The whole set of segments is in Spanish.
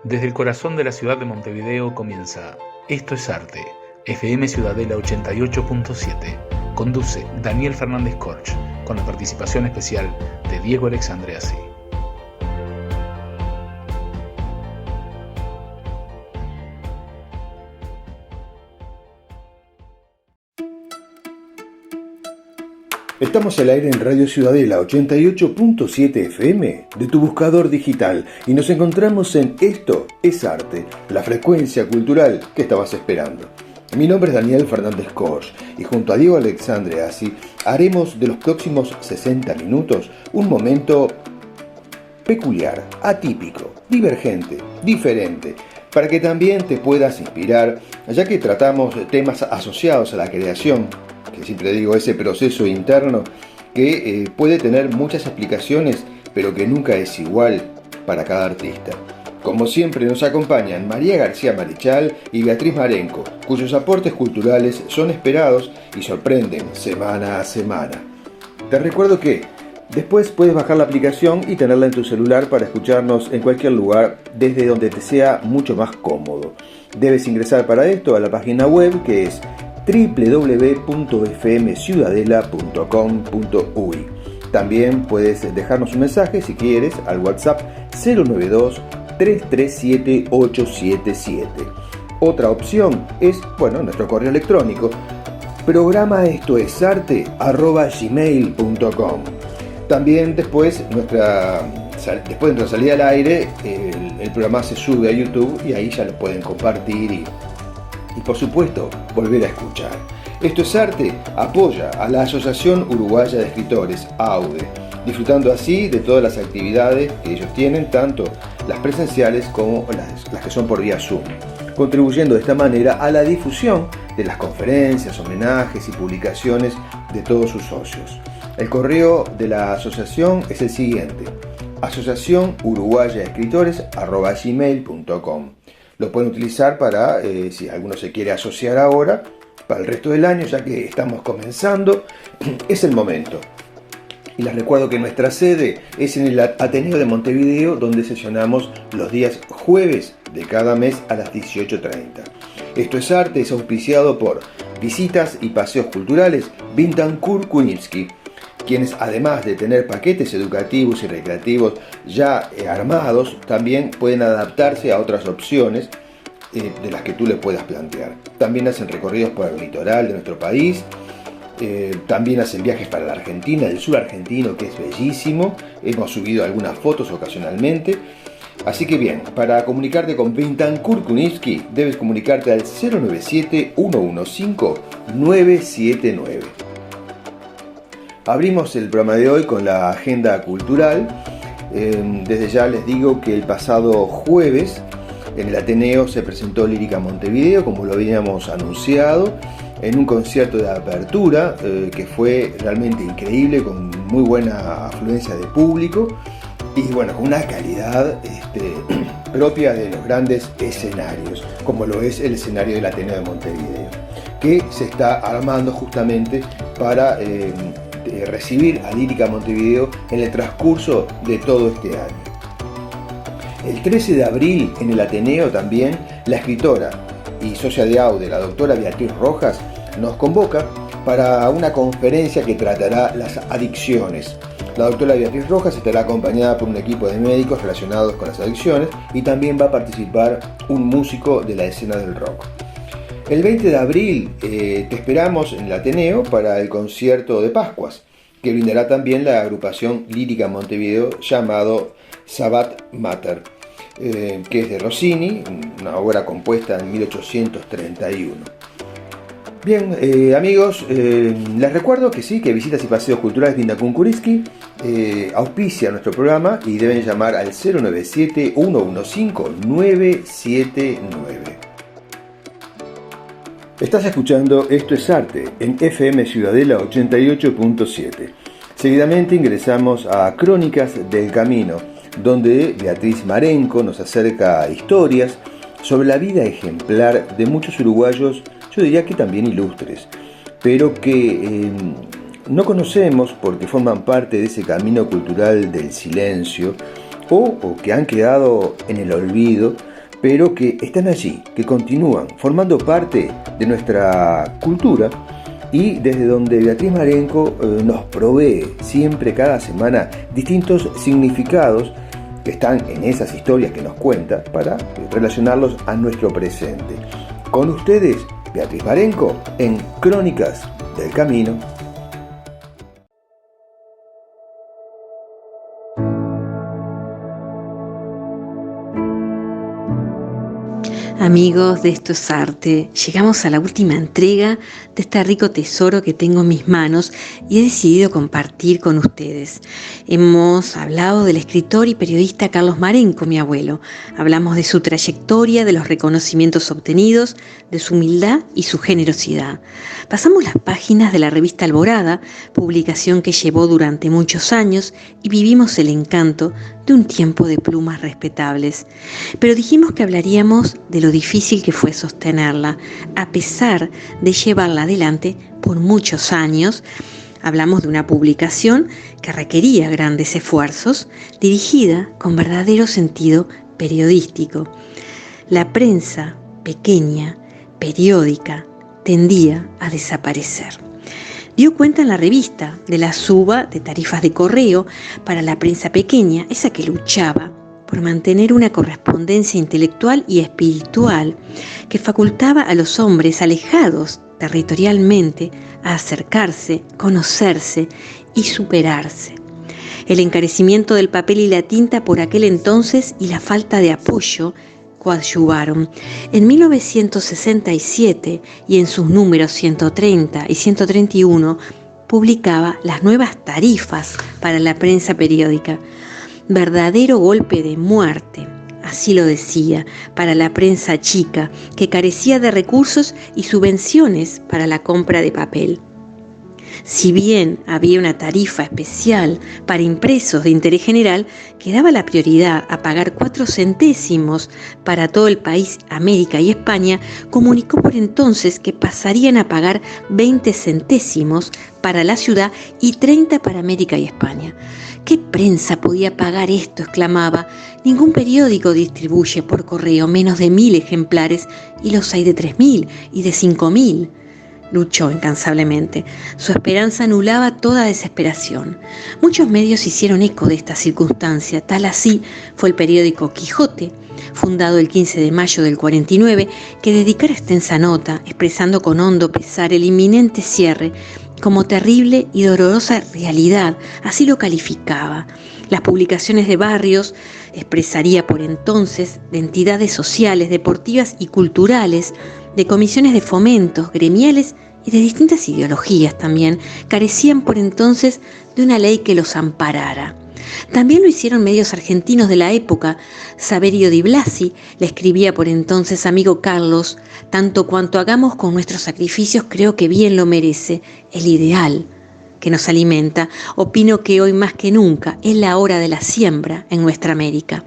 Desde el corazón de la ciudad de Montevideo comienza Esto es Arte, FM Ciudadela 88.7. Conduce Daniel Fernández Corch, con la participación especial de Diego Alexandreasi. Estamos al aire en Radio Ciudadela 88.7 FM de tu buscador digital y nos encontramos en Esto es Arte, la frecuencia cultural que estabas esperando. Mi nombre es Daniel Fernández Corch y junto a Diego Alexandreasi haremos de los próximos 60 minutos un momento peculiar, atípico, divergente, diferente, para que también te puedas inspirar, ya que tratamos temas asociados a la creación, que siempre digo, ese proceso interno que puede tener muchas explicaciones, pero que nunca es igual para cada artista. Como siempre nos acompañan María García Marichal y Beatriz Marenco, cuyos aportes culturales son esperados y sorprenden semana a semana. Te recuerdo que después puedes bajar la aplicación y tenerla en tu celular para escucharnos en cualquier lugar desde donde te sea mucho más cómodo. Debes ingresar para esto a la página web que es www.fmciudadela.com.uy. También puedes dejarnos un mensaje si quieres al WhatsApp 092-337-877. Otra opción es, nuestro correo electrónico programaestoesarte@gmail.com. También después de nuestra salida al aire, el programa se sube a YouTube y ahí ya lo pueden compartir y por supuesto volver a escuchar. Esto es Arte apoya a la Asociación Uruguaya de Escritores, AUDE, disfrutando así de todas las actividades que ellos tienen, tanto las presenciales como las que son por vía Zoom, contribuyendo de esta manera a la difusión de las conferencias, homenajes y publicaciones de todos sus socios. El correo de la asociación es el siguiente: asociacionuruguayaescritores@gmail.com. Lo pueden utilizar para, si alguno se quiere asociar ahora, para el resto del año, ya que estamos comenzando, es el momento. Y les recuerdo que nuestra sede es en el Ateneo de Montevideo, donde sesionamos los días jueves de cada mes a las 18:30. Esto es Arte, es auspiciado por Visitas y Paseos Culturales Bintancourt Kunitsky, quienes además de tener paquetes educativos y recreativos ya armados, también pueden adaptarse a otras opciones de las que tú le puedas plantear. También hacen recorridos por el litoral de nuestro país, también hacen viajes para la Argentina, el sur argentino, que es bellísimo. Hemos subido algunas fotos ocasionalmente. Así que bien, para comunicarte con Bintancourt Kunitsky debes comunicarte al 097-115-979. Abrimos el programa de hoy con la agenda cultural. Desde ya les digo que el pasado jueves en el Ateneo se presentó Lírica Montevideo, como lo habíamos anunciado, en un concierto de apertura que fue realmente increíble, con muy buena afluencia de público y con una calidad propia de los grandes escenarios, como lo es el escenario del Ateneo de Montevideo, que se está armando justamente para recibir a Lírica Montevideo en el transcurso de todo este año. El 13 de abril en el Ateneo también la escritora y socia de AUDE, la doctora Beatriz Rojas, nos convoca para una conferencia que tratará las adicciones. La doctora Beatriz Rojas estará acompañada por un equipo de médicos relacionados con las adicciones y también va a participar un músico de la escena del rock. El 20 de abril te esperamos en el Ateneo para el concierto de Pascuas, que brindará también la agrupación Lírica Montevideo llamado Sabbat Mater, que es de Rossini, una obra compuesta en 1831. Bien, amigos, les recuerdo que sí, que Visitas y Paseos Culturales Bintancourt Kunitsky auspicia nuestro programa y deben llamar al 097-115-979. Estás escuchando Esto es Arte en FM Ciudadela 88.7. Seguidamente ingresamos a Crónicas del Camino, donde Beatriz Marenco nos acerca historias sobre la vida ejemplar de muchos uruguayos, yo diría que también ilustres, pero que no conocemos porque forman parte de ese camino cultural del silencio o que han quedado en el olvido pero que están allí, que continúan formando parte de nuestra cultura y desde donde Beatriz Marenco nos provee siempre, cada semana, distintos significados que están en esas historias que nos cuenta para relacionarlos a nuestro presente. Con ustedes, Beatriz Marenco en Crónicas del Camino. Amigos de Esto es Arte, llegamos a la última entrega de este rico tesoro que tengo en mis manos y he decidido compartir con ustedes. Hemos hablado del escritor y periodista Carlos Marenco, mi abuelo. Hablamos de su trayectoria, de los reconocimientos obtenidos, de su humildad y su generosidad. Pasamos las páginas de la revista Alborada, publicación que llevó durante muchos años, y vivimos el encanto de un tiempo de plumas respetables. Pero dijimos que hablaríamos de lo difícil que fue sostenerla, a pesar de llevarla adelante por muchos años. Hablamos de una publicación que requería grandes esfuerzos, dirigida con verdadero sentido periodístico. La prensa pequeña, periódica, tendía a desaparecer. Dio cuenta en la revista de la suba de tarifas de correo para la prensa pequeña, esa que luchaba por mantener una correspondencia intelectual y espiritual que facultaba a los hombres alejados territorialmente a acercarse, conocerse y superarse. El encarecimiento del papel y la tinta por aquel entonces y la falta de apoyo coadyuvaron. En 1967 y en sus números 130 y 131 publicaba las nuevas tarifas para la prensa periódica. Verdadero golpe de muerte, así lo decía, para la prensa chica, que carecía de recursos y subvenciones para la compra de papel. Si bien había una tarifa especial para impresos de interés general, que daba la prioridad a pagar 4 centésimos para todo el país, América y España, comunicó por entonces que pasarían a pagar 20 centésimos para la ciudad y 30 para América y España. ¿Qué prensa podía pagar esto?, exclamaba. Ningún periódico distribuye por correo menos de 1.000 ejemplares y los hay de 3.000 y de 5.000. Luchó incansablemente. Su esperanza anulaba toda desesperación. Muchos medios hicieron eco de esta circunstancia. Tal así fue el periódico Quijote, fundado el 15 de mayo del 49, que dedicara extensa nota, expresando con hondo pesar el inminente cierre como terrible y dolorosa realidad, así lo calificaba. Las publicaciones de barrios, expresaría por entonces, de entidades sociales, deportivas y culturales, de comisiones de fomentos, gremiales y de distintas ideologías también, carecían por entonces de una ley que los amparara. También lo hicieron medios argentinos de la época. Saverio Di Blasi le escribía por entonces: amigo Carlos, tanto cuanto hagamos con nuestros sacrificios creo que bien lo merece el ideal que nos alimenta. Opino que hoy más que nunca es la hora de la siembra en nuestra América.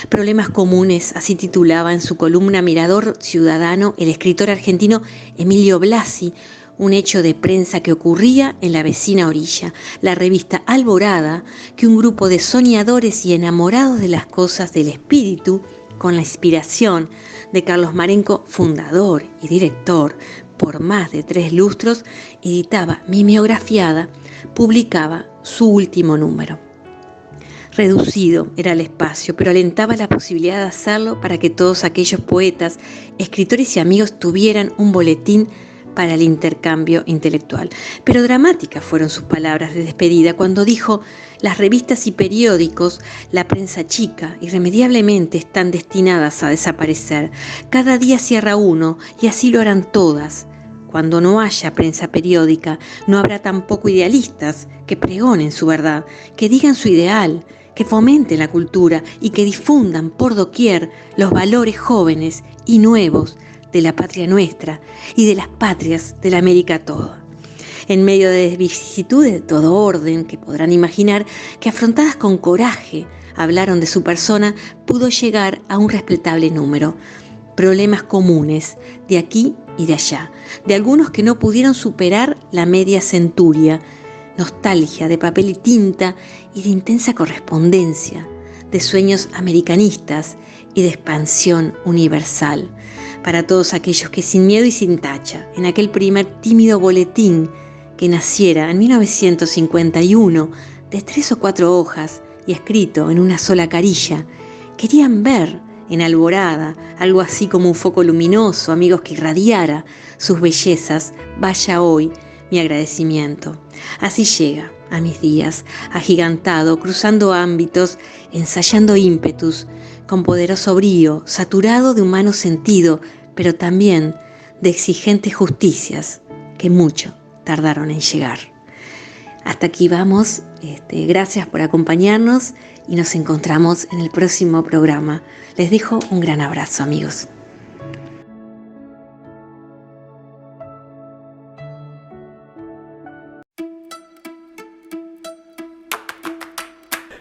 Problemas comunes, así titulaba en su columna Mirador Ciudadano el escritor argentino Emilio Blasi, un hecho de prensa que ocurría en la vecina orilla, la revista Alborada, que un grupo de soñadores y enamorados de las cosas del espíritu, con la inspiración de Carlos Marenco, fundador y director por más de 3 lustros, editaba mimeografiada, publicaba su último número. Reducido era el espacio, pero alentaba la posibilidad de hacerlo para que todos aquellos poetas, escritores y amigos tuvieran un boletín para el intercambio intelectual. Pero dramáticas fueron sus palabras de despedida cuando dijo: las revistas y periódicos, la prensa chica, irremediablemente están destinadas a desaparecer. Cada día cierra uno y así lo harán todas. Cuando no haya prensa periódica, no habrá tampoco idealistas que pregonen su verdad, que digan su ideal, que fomenten la cultura y que difundan por doquier los valores jóvenes y nuevos de la patria nuestra y de las patrias de la América toda. En medio de vicisitudes de todo orden que podrán imaginar, que afrontadas con coraje hablaron de su persona, pudo llegar a un respetable número. Problemas comunes de aquí y de allá, de algunos que no pudieron superar la media centuria, nostalgia de papel y tinta y de intensa correspondencia, de sueños americanistas y de expansión universal para todos aquellos que sin miedo y sin tacha, en aquel primer tímido boletín que naciera en 1951 de 3 o 4 hojas y escrito en una sola carilla, querían ver en Alborada algo así como un foco luminoso, amigos, que irradiara sus bellezas. Vaya hoy mi agradecimiento. Así llega a mis días, agigantado, cruzando ámbitos, ensayando ímpetus, con poderoso brío, saturado de humano sentido, pero también de exigentes justicias que mucho tardaron en llegar. Hasta aquí vamos, gracias por acompañarnos y nos encontramos en el próximo programa. Les dejo un gran abrazo, amigos.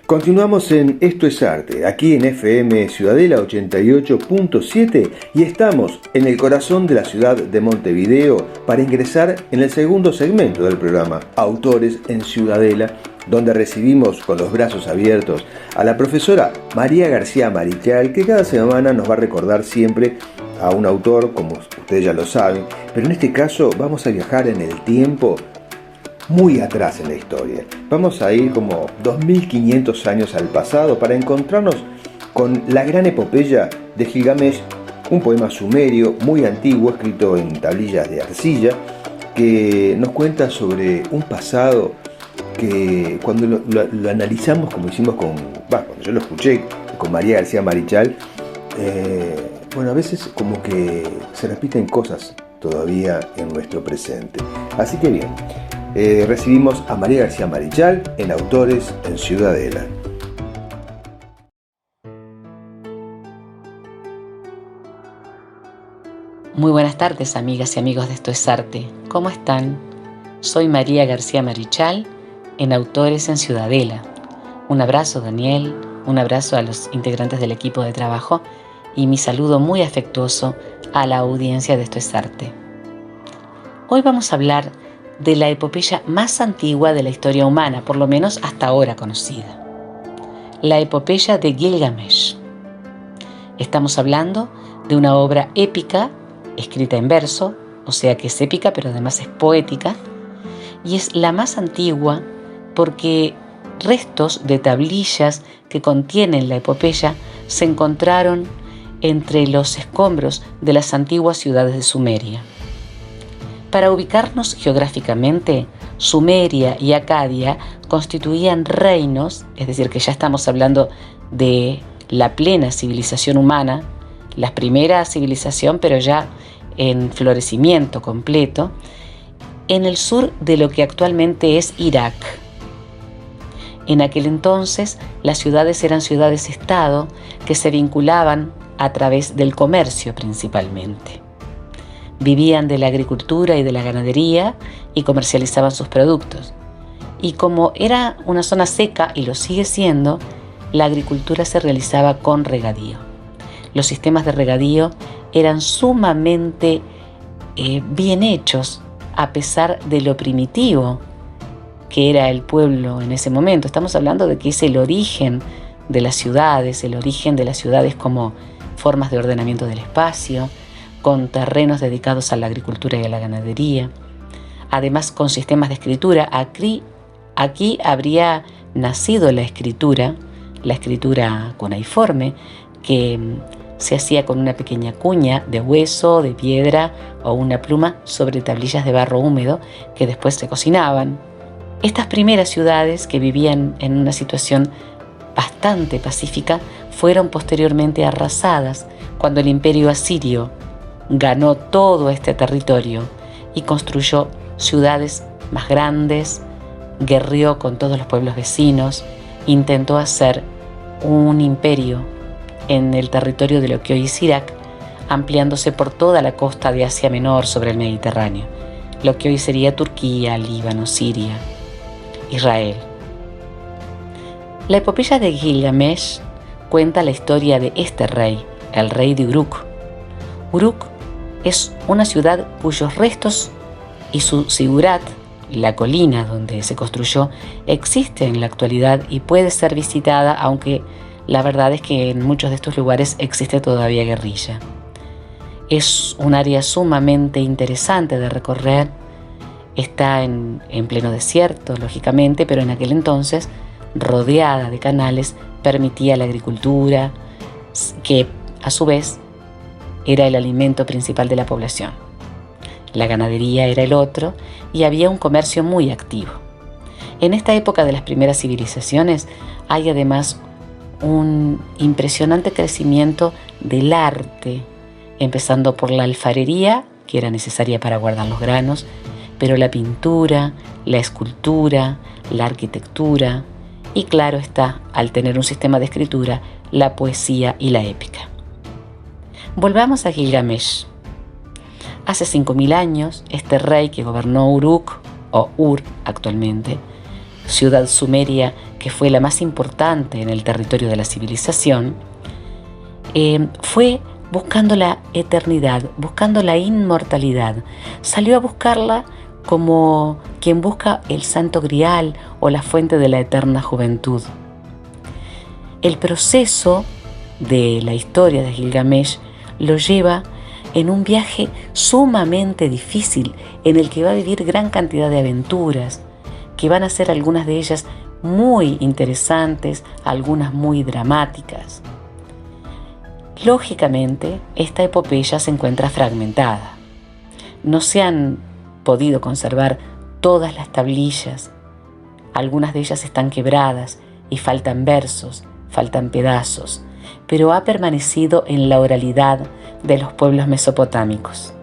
Continuamos en Esto es Arte, aquí en FM Ciudadela 88.7 y estamos en el corazón de la ciudad de Montevideo para ingresar en el segundo segmento del programa, Autores en Ciudadela, donde recibimos con los brazos abiertos a la profesora María García Marichal, que cada semana nos va a recordar siempre a un autor, como ustedes ya lo saben, pero en este caso vamos a viajar en el tiempo muy atrás en la historia. Vamos a ir como 2500 años al pasado para encontrarnos con la gran epopeya de Gilgamesh, un poema sumerio muy antiguo escrito en tablillas de arcilla que nos cuenta sobre un pasado que cuando lo analizamos, como hicimos cuando yo lo escuché con María García Marichal, a veces como que se repiten cosas todavía en nuestro presente. Así que bien, recibimos a María García Marichal en Autores en Ciudadela. Muy buenas tardes, amigas y amigos de Esto es Arte. ¿Cómo están? Soy María García Marichal en Autores en Ciudadela. Un abrazo, Daniel, un abrazo a los integrantes del equipo de trabajo y mi saludo muy afectuoso a la audiencia de Esto es Arte. Hoy vamos a hablar de la epopeya más antigua de la historia humana, por lo menos hasta ahora conocida. La epopeya de Gilgamesh. Estamos hablando de una obra épica, escrita en verso, o sea que es épica pero además es poética, y es la más antigua porque restos de tablillas que contienen la epopeya se encontraron entre los escombros de las antiguas ciudades de Sumeria. Para ubicarnos geográficamente, Sumeria y Acadia constituían reinos, es decir, que ya estamos hablando de la plena civilización humana, la primera civilización, pero ya en florecimiento completo, en el sur de lo que actualmente es Irak. En aquel entonces, las ciudades eran ciudades-estado que se vinculaban a través del comercio principalmente. Vivían de la agricultura y de la ganadería y comercializaban sus productos. Y como era una zona seca, y lo sigue siendo, la agricultura se realizaba con regadío. Los sistemas de regadío eran sumamente bien hechos, a pesar de lo primitivo que era el pueblo en ese momento. Estamos hablando de que es el origen de las ciudades, como formas de ordenamiento del espacio, con terrenos dedicados a la agricultura y a la ganadería, además con sistemas de escritura. Aquí habría nacido la escritura cuneiforme, que se hacía con una pequeña cuña de hueso, de piedra o una pluma sobre tablillas de barro húmedo que después se cocinaban. Estas primeras ciudades, que vivían en una situación bastante pacífica, fueron posteriormente arrasadas cuando el imperio asirio ganó todo este territorio y construyó ciudades más grandes, guerreó con todos los pueblos vecinos, intentó hacer un imperio en el territorio de lo que hoy es Irak, ampliándose por toda la costa de Asia Menor sobre el Mediterráneo, lo que hoy sería Turquía, Líbano, Siria, Israel. La epopeya de Gilgamesh cuenta la historia de este rey, el rey de Uruk. Uruk es una ciudad cuyos restos y su zigurat, la colina donde se construyó, existe en la actualidad y puede ser visitada, aunque la verdad es que en muchos de estos lugares existe todavía guerrilla. Es un área sumamente interesante de recorrer. Está en pleno desierto, lógicamente, pero en aquel entonces, rodeada de canales, permitía la agricultura, que a su vez era el alimento principal de la población. La ganadería era el otro y había un comercio muy activo. En esta época de las primeras civilizaciones hay además un impresionante crecimiento del arte, empezando por la alfarería, que era necesaria para guardar los granos, pero la pintura, la escultura, la arquitectura y, claro está, al tener un sistema de escritura, la poesía y la épica. Volvamos a Gilgamesh. Hace 5.000 años, este rey que gobernó Uruk, o Ur actualmente, ciudad sumeria que fue la más importante en el territorio de la civilización, fue buscando la eternidad, buscando la inmortalidad. Salió a buscarla como quien busca el santo grial o la fuente de la eterna juventud. El proceso de la historia de Gilgamesh lo lleva en un viaje sumamente difícil en el que va a vivir gran cantidad de aventuras, que van a ser algunas de ellas muy interesantes, algunas muy dramáticas. Lógicamente, esta epopeya se encuentra fragmentada. No se han podido conservar todas las tablillas. Algunas de ellas están quebradas y faltan versos, faltan pedazos, pero ha permanecido en la oralidad de los pueblos mesopotámicos.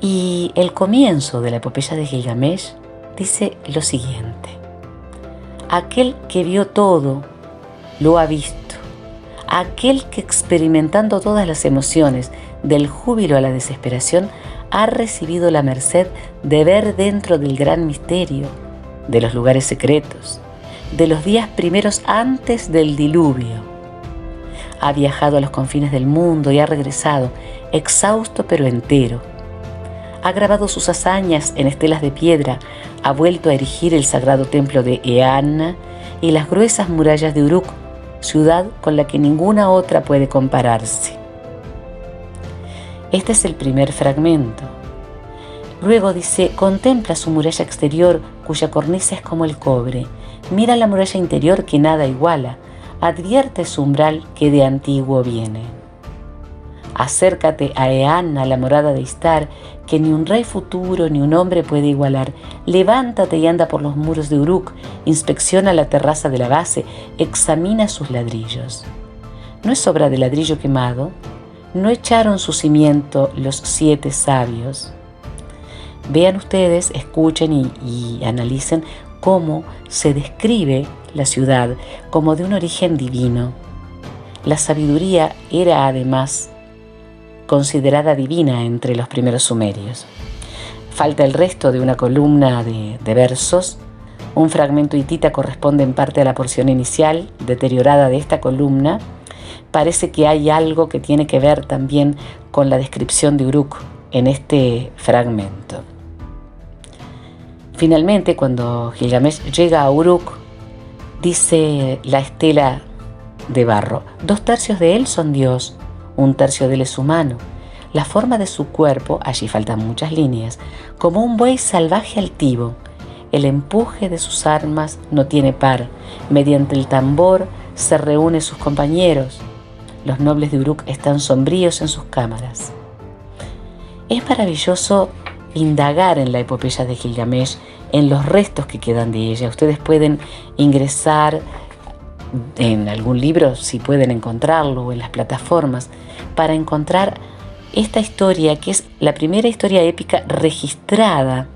Y el comienzo de la epopeya de Gilgamesh dice lo siguiente: aquel que vio todo, lo ha visto. Aquel que experimentando todas las emociones, del júbilo a la desesperación, ha recibido la merced de ver dentro del gran misterio, de los lugares secretos, de los días primeros antes del diluvio. Ha viajado a los confines del mundo y ha regresado, exhausto pero entero. Ha grabado sus hazañas en estelas de piedra, ha vuelto a erigir el sagrado templo de Eanna y las gruesas murallas de Uruk, ciudad con la que ninguna otra puede compararse. Este es el primer fragmento. Luego dice: contempla su muralla exterior, cuya cornisa es como el cobre. Mira la muralla interior que nada iguala. Advierte su umbral que de antiguo viene. Acércate a Eanna, la morada de Istar, que ni un rey futuro ni un hombre puede igualar. Levántate y anda por los muros de Uruk, inspecciona la terraza de la base, examina sus ladrillos. ¿No es obra de ladrillo quemado? ¿No echaron su cimiento los 7 sabios? Vean ustedes, escuchen y analicen cómo se describe la ciudad como de un origen divino. La sabiduría era además considerada divina entre los primeros sumerios. Falta el resto de una columna de versos. Un fragmento hitita corresponde en parte a la porción inicial, deteriorada de esta columna. Parece que hay algo que tiene que ver también con la descripción de Uruk en este fragmento. Finalmente, cuando Gilgamesh llega a Uruk, dice la estela de barro: 2/3 de él son Dios, 1/3 de él es humano. La forma de su cuerpo, allí faltan muchas líneas, como un buey salvaje altivo. El empuje de sus armas no tiene par. Mediante el tambor se reúnen sus compañeros. Los nobles de Uruk están sombríos en sus cámaras. Es maravilloso indagar en la epopeya de Gilgamesh, en los restos que quedan de ella. Ustedes pueden ingresar en algún libro, si pueden encontrarlo, o en las plataformas, para encontrar esta historia, que es la primera historia épica registrada,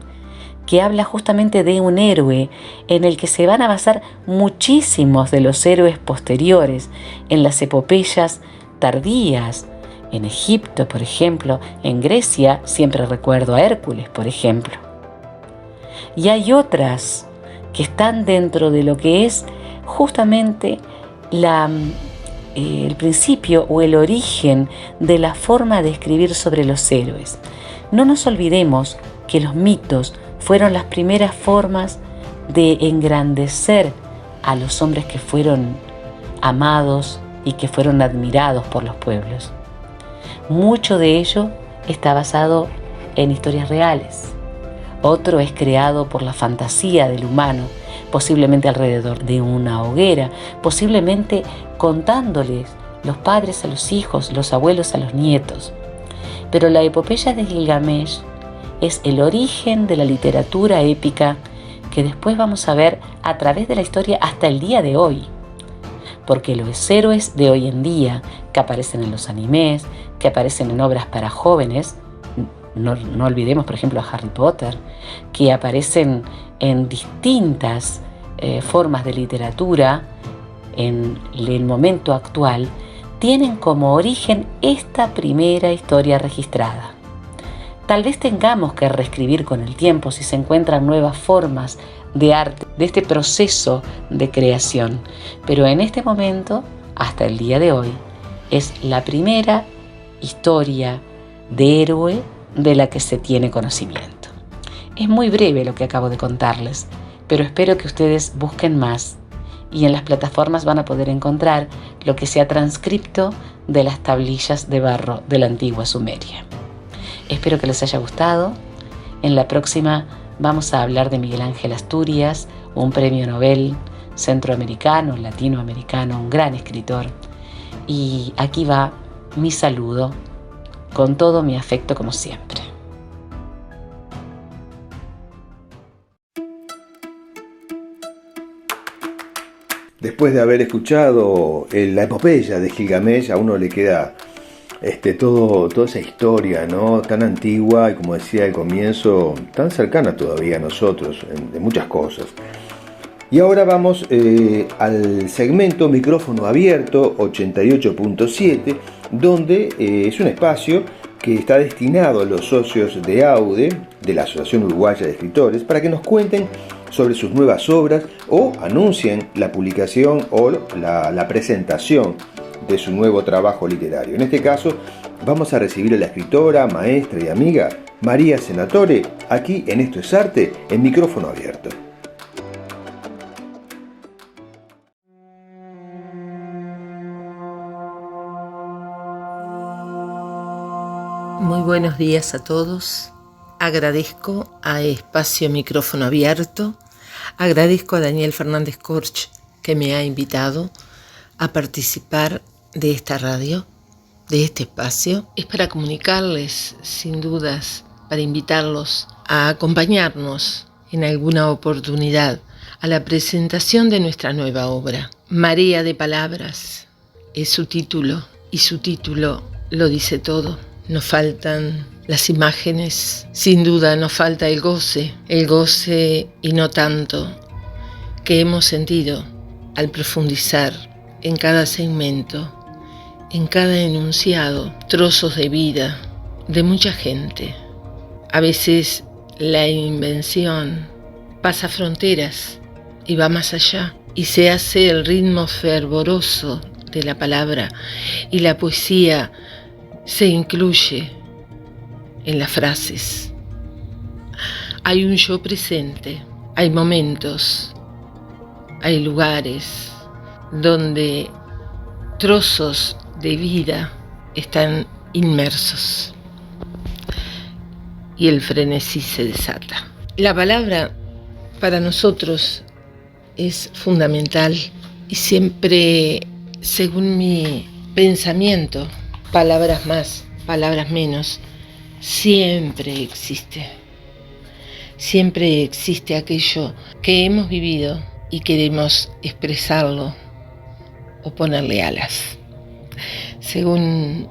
que habla justamente de un héroe en el que se van a basar muchísimos de los héroes posteriores en las epopeyas tardías. En Egipto, por ejemplo, en Grecia, siempre recuerdo a Hércules, por ejemplo. Y hay otras que están dentro de lo que es justamente el principio o el origen de la forma de escribir sobre los héroes. No nos olvidemos que los mitos fueron las primeras formas de engrandecer a los hombres que fueron amados y que fueron admirados por los pueblos. Mucho de ello está basado en historias reales. Otro es creado por la fantasía del humano, posiblemente alrededor de una hoguera, posiblemente contándoles los padres a los hijos, los abuelos a los nietos. Pero la epopeya de Gilgamesh es el origen de la literatura épica que después vamos a ver a través de la historia hasta el día de hoy. Porque los héroes de hoy en día, que aparecen en los animes, que aparecen en obras para jóvenes, no olvidemos por ejemplo a Harry Potter, que aparecen en distintas formas de literatura en el momento actual, tienen como origen esta primera historia registrada. Tal vez tengamos que reescribir con el tiempo si se encuentran nuevas formas de arte, de este proceso de creación, pero en este momento, hasta el día de hoy, es la primera historia de héroe de la que se tiene conocimiento. Es muy breve lo que acabo de contarles, pero espero que ustedes busquen más y en las plataformas van a poder encontrar lo que se ha transcripto de las tablillas de barro de la antigua Sumeria. Espero que les haya gustado. En la próxima vamos a hablar de Miguel Ángel Asturias, un premio Nobel centroamericano, latinoamericano, un gran escritor. Y aquí va mi saludo con todo mi afecto como siempre. Después de haber escuchado la epopeya de Gilgamesh, a uno le queda toda esa historia, ¿no? Tan antigua y, como decía al comienzo, tan cercana todavía a nosotros de muchas cosas. Y ahora vamos al segmento Micrófono Abierto 88.7, donde es un espacio que está destinado a los socios de AUDE, de la Asociación Uruguaya de Escritores, para que nos cuenten sobre sus nuevas obras o anuncien la publicación o la presentación de su nuevo trabajo literario. En este caso, vamos a recibir a la escritora, maestra y amiga María Senatore, aquí en Esto es Arte, en Micrófono Abierto. Muy buenos días a todos. Agradezco a Espacio Micrófono Abierto, agradezco a Daniel Fernández Corch que me ha invitado a participar de esta radio, de este espacio. Es para comunicarles, sin dudas, para invitarlos a acompañarnos en alguna oportunidad a la presentación de nuestra nueva obra. Marea de Palabras es su título y su título lo dice todo. Nos faltan las imágenes, sin duda nos falta el goce y no tanto que hemos sentido al profundizar en cada segmento, en cada enunciado, trozos de vida de mucha gente. A veces la invención pasa fronteras y va más allá y se hace el ritmo fervoroso de la palabra y la poesía se incluye en las frases. Hay un yo presente, hay momentos, hay lugares donde trozos de vida están inmersos y el frenesí se desata. La palabra para nosotros es fundamental y siempre, según mi pensamiento, palabras más, palabras menos, siempre existe aquello que hemos vivido y queremos expresarlo o ponerle alas. Según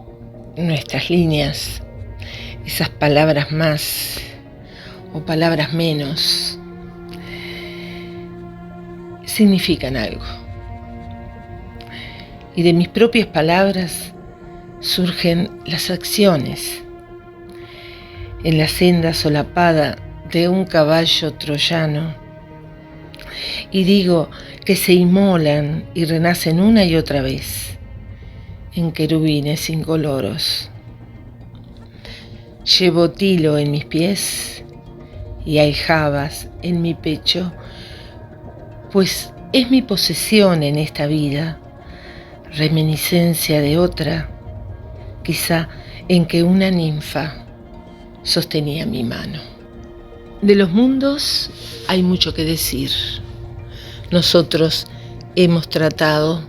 nuestras líneas, esas palabras más o palabras menos significan algo. Y de mis propias palabras surgen las acciones. En la senda solapada de un caballo troyano, y digo que se inmolan y renacen una y otra vez en querubines incoloros. Llevo tilo en mis pies y aljabas en mi pecho, pues es mi posesión en esta vida reminiscencia de otra, quizá en que una ninfa sostenía mi mano. De los mundos hay mucho que decir. Nosotros hemos tratado,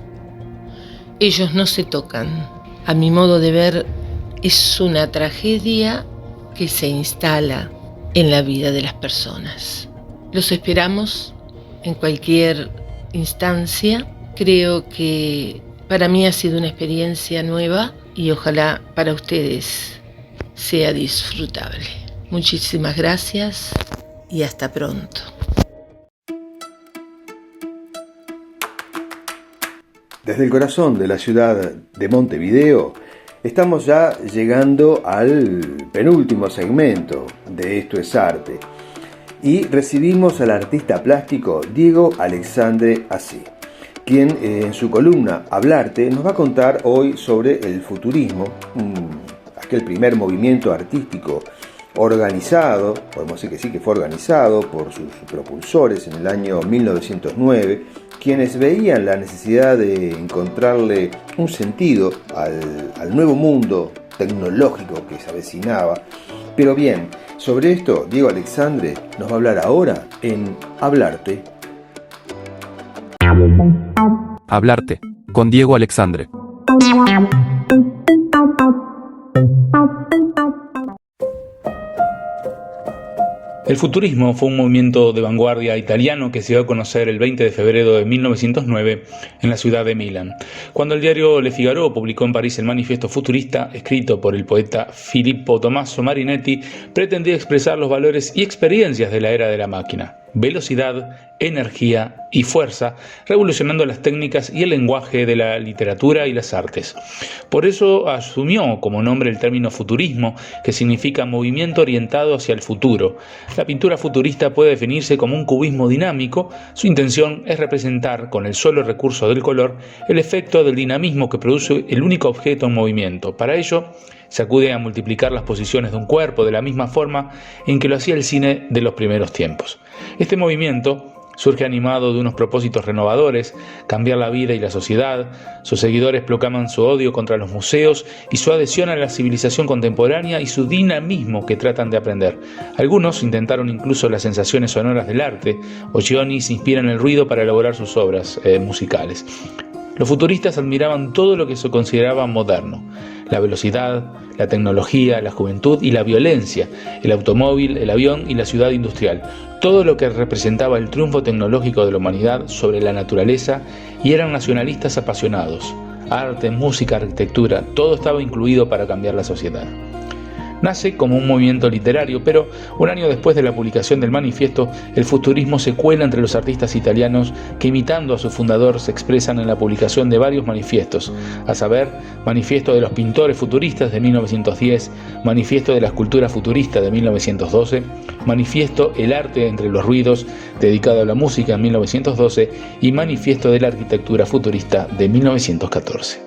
ellos no se tocan. A mi modo de ver, es una tragedia que se instala en la vida de las personas. Los esperamos en cualquier instancia. Creo que para mí ha sido una experiencia nueva y ojalá para ustedes sea disfrutable. Muchísimas gracias y hasta pronto. Desde el corazón de la ciudad de Montevideo, estamos ya llegando al penúltimo segmento de Esto es Arte y recibimos al artista plástico Diego Alexandre Así, quien en su columna Hablarte nos va a contar hoy sobre el futurismo, aquel primer movimiento artístico organizado, podemos decir que sí, que fue organizado por sus propulsores en el año 1909, quienes veían la necesidad de encontrarle un sentido al nuevo mundo tecnológico que se avecinaba. Pero bien, sobre esto Diego Alexandre nos va a hablar ahora en Hablarte. Hablarte, con Diego Alexandre. El futurismo fue un movimiento de vanguardia italiano que se dio a conocer el 20 de febrero de 1909 en la ciudad de Milán, cuando el diario Le Figaro publicó en París el manifiesto futurista escrito por el poeta Filippo Tommaso Marinetti. Pretendía expresar los valores y experiencias de la era de la máquina, velocidad, energía y fuerza, revolucionando las técnicas y el lenguaje de la literatura y las artes. Por eso asumió como nombre el término futurismo, que significa movimiento orientado hacia el futuro. La pintura futurista puede definirse como un cubismo dinámico. Su intención es representar, con el solo recurso del color, el efecto del dinamismo que produce el único objeto en movimiento. Para ello, se acude a multiplicar las posiciones de un cuerpo de la misma forma en que lo hacía el cine de los primeros tiempos. Este movimiento surge animado de unos propósitos renovadores: cambiar la vida y la sociedad. Sus seguidores proclaman su odio contra los museos y su adhesión a la civilización contemporánea y su dinamismo que tratan de aprender. Algunos intentaron incluso las sensaciones sonoras del arte. Occhioni se inspira en el ruido para elaborar sus obras musicales. Los futuristas admiraban todo lo que se consideraba moderno: la velocidad, la tecnología, la juventud y la violencia, el automóvil, el avión y la ciudad industrial, todo lo que representaba el triunfo tecnológico de la humanidad sobre la naturaleza, y eran nacionalistas apasionados. Arte, música, arquitectura, todo estaba incluido para cambiar la sociedad. Nace como un movimiento literario, pero un año después de la publicación del manifiesto, el futurismo se cuela entre los artistas italianos que, imitando a su fundador, se expresan en la publicación de varios manifiestos, a saber, Manifiesto de los Pintores Futuristas de 1910, Manifiesto de la Escultura Futurista de 1912, Manifiesto El Arte entre los Ruidos, dedicado a la música en 1912, y Manifiesto de la Arquitectura Futurista de 1914.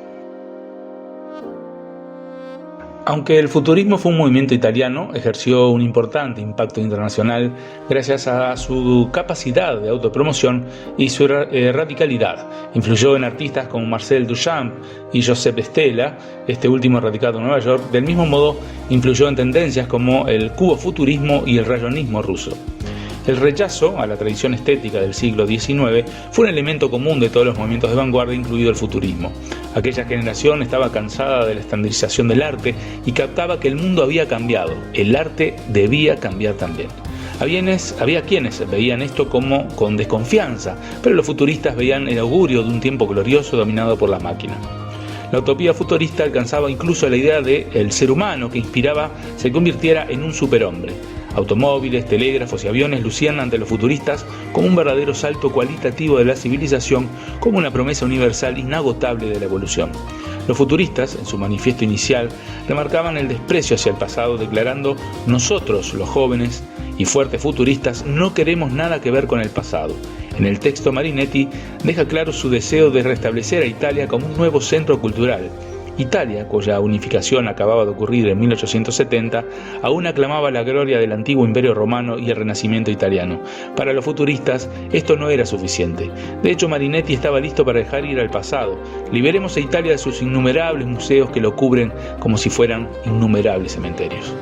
Aunque el futurismo fue un movimiento italiano, ejerció un importante impacto internacional gracias a su capacidad de autopromoción y su radicalidad. Influyó en artistas como Marcel Duchamp y Joseph Stella, este último radicado en Nueva York. Del mismo modo, influyó en tendencias como el cubofuturismo y el rayonismo ruso. El rechazo a la tradición estética del siglo XIX fue un elemento común de todos los movimientos de vanguardia, incluido el futurismo. Aquella generación estaba cansada de la estandarización del arte y captaba que el mundo había cambiado. El arte debía cambiar también. Había quienes veían esto como con desconfianza, pero los futuristas veían el augurio de un tiempo glorioso dominado por la máquina. La utopía futurista alcanzaba incluso la idea de el ser humano que inspiraba se convirtiera en un superhombre. Automóviles, telégrafos y aviones lucían ante los futuristas como un verdadero salto cualitativo de la civilización, como una promesa universal inagotable de la evolución. Los futuristas, en su manifiesto inicial, remarcaban el desprecio hacia el pasado, declarando: nosotros, los jóvenes y fuertes futuristas, no queremos nada que ver con el pasado. En el texto, Marinetti deja claro su deseo de restablecer a Italia como un nuevo centro cultural. Italia, cuya unificación acababa de ocurrir en 1870, aún aclamaba la gloria del antiguo Imperio Romano y el Renacimiento italiano. Para los futuristas, esto no era suficiente. De hecho, Marinetti estaba listo para dejar ir al pasado. Liberemos a Italia de sus innumerables museos que lo cubren como si fueran innumerables cementerios.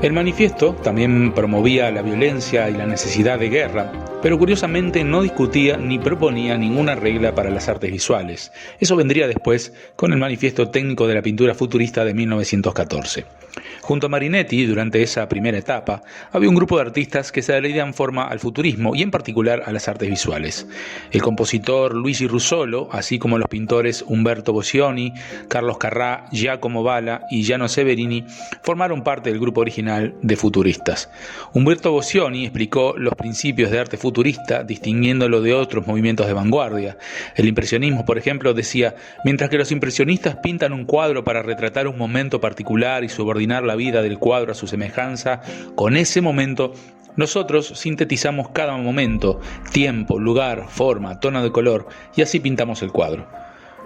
El manifiesto también promovía la violencia y la necesidad de guerra, pero curiosamente no discutía ni proponía ninguna regla para las artes visuales. Eso vendría después con el Manifiesto Técnico de la Pintura Futurista de 1914. Junto a Marinetti, durante esa primera etapa, había un grupo de artistas que se darían forma al futurismo y en particular a las artes visuales. El compositor Luigi Russolo, así como los pintores Umberto Boccioni, Carlos Carrà, Giacomo Balla y Giano Severini formaron parte del grupo original de futuristas. Umberto Boccioni explicó los principios de arte futurista distinguiéndolo de otros movimientos de vanguardia. El impresionismo, por ejemplo, decía: mientras que los impresionistas pintan un cuadro para retratar un momento particular y subordinar la vida del cuadro a su semejanza con ese momento, nosotros sintetizamos cada momento, tiempo, lugar, forma, tono de color, y así pintamos el cuadro.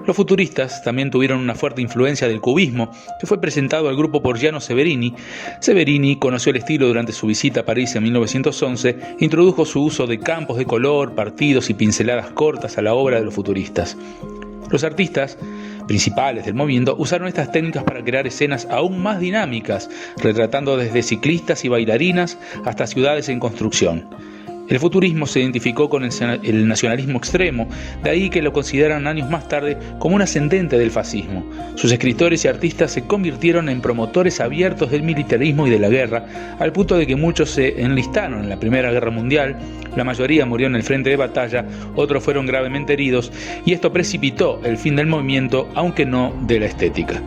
Los futuristas también tuvieron una fuerte influencia del cubismo, que fue presentado al grupo por Giano Severini. Severini conoció el estilo durante su visita a París en 1911 e introdujo su uso de campos de color, partidos y pinceladas cortas a la obra de los futuristas. Los artistas principales del movimiento usaron estas técnicas para crear escenas aún más dinámicas, retratando desde ciclistas y bailarinas hasta ciudades en construcción. El futurismo se identificó con el nacionalismo extremo, de ahí que lo consideran años más tarde como un ascendente del fascismo. Sus escritores y artistas se convirtieron en promotores abiertos del militarismo y de la guerra, al punto de que muchos se enlistaron en la Primera Guerra Mundial, la mayoría murió en el frente de batalla, otros fueron gravemente heridos, y esto precipitó el fin del movimiento, aunque no de la estética.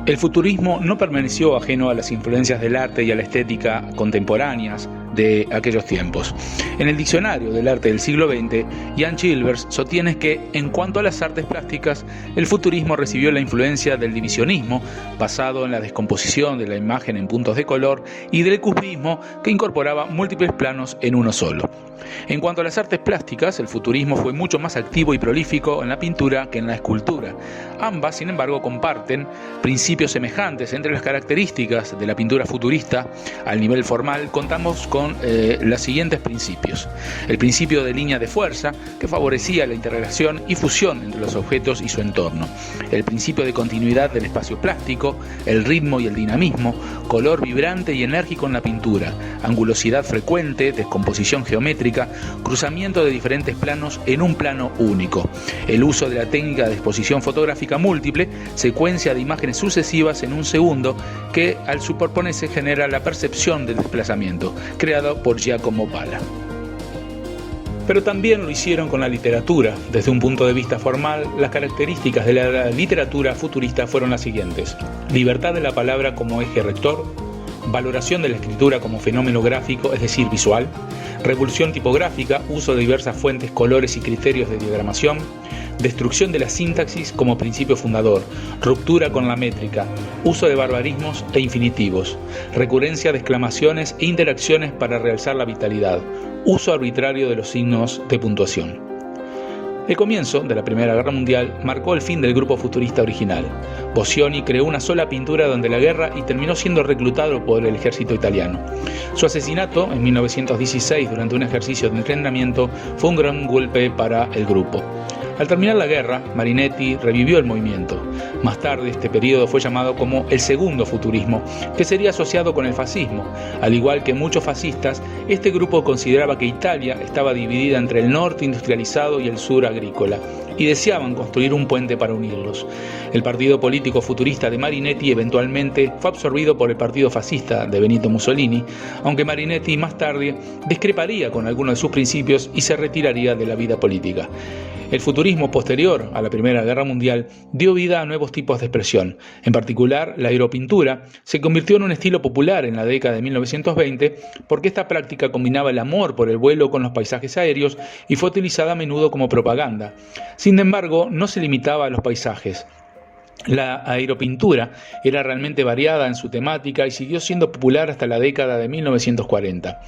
El futurismo no permaneció ajeno a las influencias del arte y a la estética contemporáneas de aquellos tiempos. En el Diccionario del Arte del siglo XX, Jan Chilvers sostiene que, en cuanto a las artes plásticas, el futurismo recibió la influencia del divisionismo, basado en la descomposición de la imagen en puntos de color, y del cubismo, que incorporaba múltiples planos en uno solo. En cuanto a las artes plásticas, el futurismo fue mucho más activo y prolífico en la pintura que en la escultura. Ambas, sin embargo, comparten principios semejantes. Entre las características de la pintura futurista, al nivel formal, contamos con los siguientes principios. El principio de línea de fuerza, que favorecía la interrelación y fusión entre los objetos y su entorno. El principio de continuidad del espacio plástico, el ritmo y el dinamismo, color vibrante y enérgico en la pintura, angulosidad frecuente, descomposición geométrica, cruzamiento de diferentes planos en un plano único. El uso de la técnica de exposición fotográfica múltiple, secuencia de imágenes sucesivas en un segundo, que al superponerse genera la percepción del desplazamiento, creado por Giacomo Balla. Pero también lo hicieron con la literatura. Desde un punto de vista formal, las características de la literatura futurista fueron las siguientes: libertad de la palabra como eje rector, valoración de la escritura como fenómeno gráfico, es decir, visual, revolución tipográfica, uso de diversas fuentes, colores y criterios de diagramación, destrucción de la sintaxis como principio fundador, ruptura con la métrica, uso de barbarismos e infinitivos, recurrencia de exclamaciones e interacciones para realzar la vitalidad, uso arbitrario de los signos de puntuación. El comienzo de la Primera Guerra Mundial marcó el fin del grupo futurista original. Boccioni creó una sola pintura durante la guerra y terminó siendo reclutado por el ejército italiano. Su asesinato en 1916 durante un ejercicio de entrenamiento fue un gran golpe para el grupo. Al terminar la guerra, Marinetti revivió el movimiento. Más tarde, este periodo fue llamado como el segundo futurismo, que sería asociado con el fascismo. Al igual que muchos fascistas, este grupo consideraba que Italia estaba dividida entre el norte industrializado y el sur agrícola, y deseaban construir un puente para unirlos. El partido político futurista de Marinetti eventualmente fue absorbido por el partido fascista de Benito Mussolini, aunque Marinetti más tarde discreparía con algunos de sus principios y se retiraría de la vida política. El futurismo posterior a la Primera Guerra Mundial dio vida a nuevos tipos de expresión. En particular, la aeropintura se convirtió en un estilo popular en la década de 1920 porque esta práctica combinaba el amor por el vuelo con los paisajes aéreos y fue utilizada a menudo como propaganda. Sin embargo, no se limitaba a los paisajes. La aeropintura era realmente variada en su temática y siguió siendo popular hasta la década de 1940.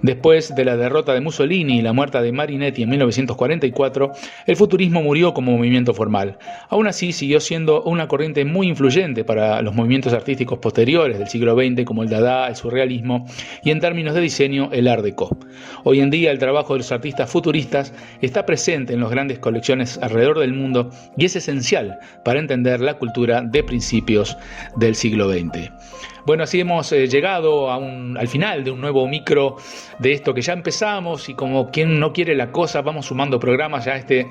Después de la derrota de Mussolini y la muerte de Marinetti en 1944, el futurismo murió como movimiento formal. Aún así, siguió siendo una corriente muy influyente para los movimientos artísticos posteriores del siglo XX, como el Dada, el surrealismo y, en términos de diseño, el Art Deco. Hoy en día, el trabajo de los artistas futuristas está presente en las grandes colecciones alrededor del mundo y es esencial para entender la cultura de principios del siglo XX. Bueno, así hemos llegado al final de un nuevo micro de esto que ya empezamos, y como quien no quiere la cosa, vamos sumando programas. Ya este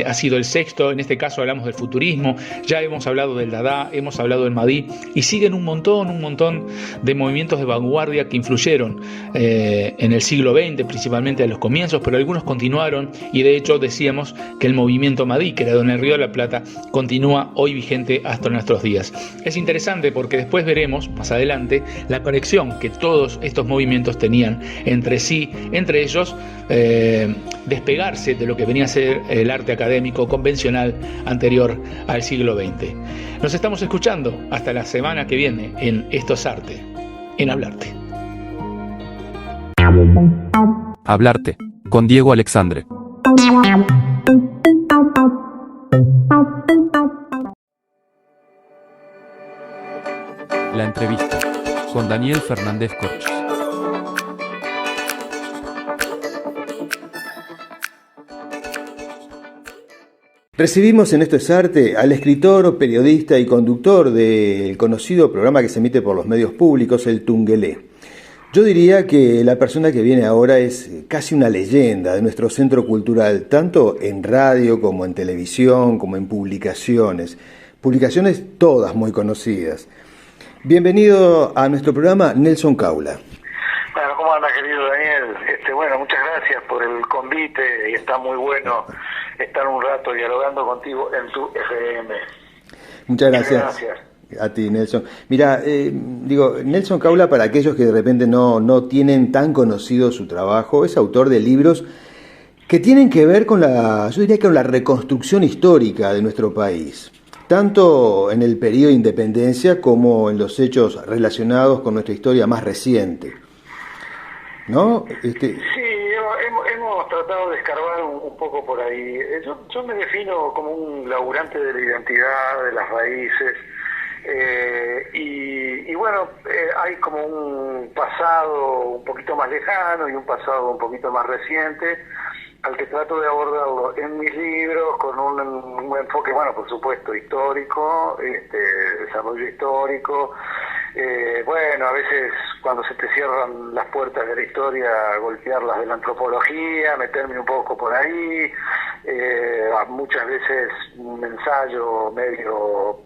ha sido el sexto. En este caso hablamos del futurismo, ya hemos hablado del Dada, hemos hablado del Madí, y siguen un montón de movimientos de vanguardia que influyeron en el siglo XX, principalmente a los comienzos, pero algunos continuaron, y de hecho decíamos que el movimiento Madí, que era en el Río de la Plata, continúa hoy vigente hasta nuestros días. Es interesante porque después veremos más adelante la conexión que todos estos movimientos tenían entre sí, entre ellos despegarse de lo que venía a ser el arte académico convencional anterior al siglo XX. Nos estamos escuchando hasta la semana que viene en Esto es Arte, en Hablarte. Hablarte, con Diego Alexandre. La entrevista con Daniel Fernández Corch. Recibimos en Esto es Arte al escritor, periodista y conductor del conocido programa que se emite por los medios públicos, El Tungelé. Yo diría que la persona que viene ahora es casi una leyenda de nuestro centro cultural, tanto en radio como en televisión, como en publicaciones todas muy conocidas. Bienvenido a nuestro programa, Nelson Caula. Bueno, ¿cómo anda, querido Daniel? Bueno, muchas gracias por el convite, y está muy bueno estar un rato dialogando contigo en tu FM. Muchas gracias. A ti, Nelson. Mira, Nelson Caula, para aquellos que de repente no tienen tan conocido su trabajo, es autor de libros que tienen que ver con yo diría que con la reconstrucción histórica de nuestro país, tanto en el periodo de independencia como en los hechos relacionados con nuestra historia más reciente, ¿no? Sí, hemos tratado de escarbar un poco por ahí. Yo me defino como un laburante de la identidad, de las raíces, y bueno, hay como un pasado un poquito más lejano y un pasado un poquito más reciente, al que trato de abordarlo en mis libros con un enfoque, bueno, por supuesto, histórico, desarrollo histórico. Bueno, a veces cuando se te cierran las puertas de la historia, golpearlas de la antropología, meterme un poco por ahí, muchas veces un ensayo medio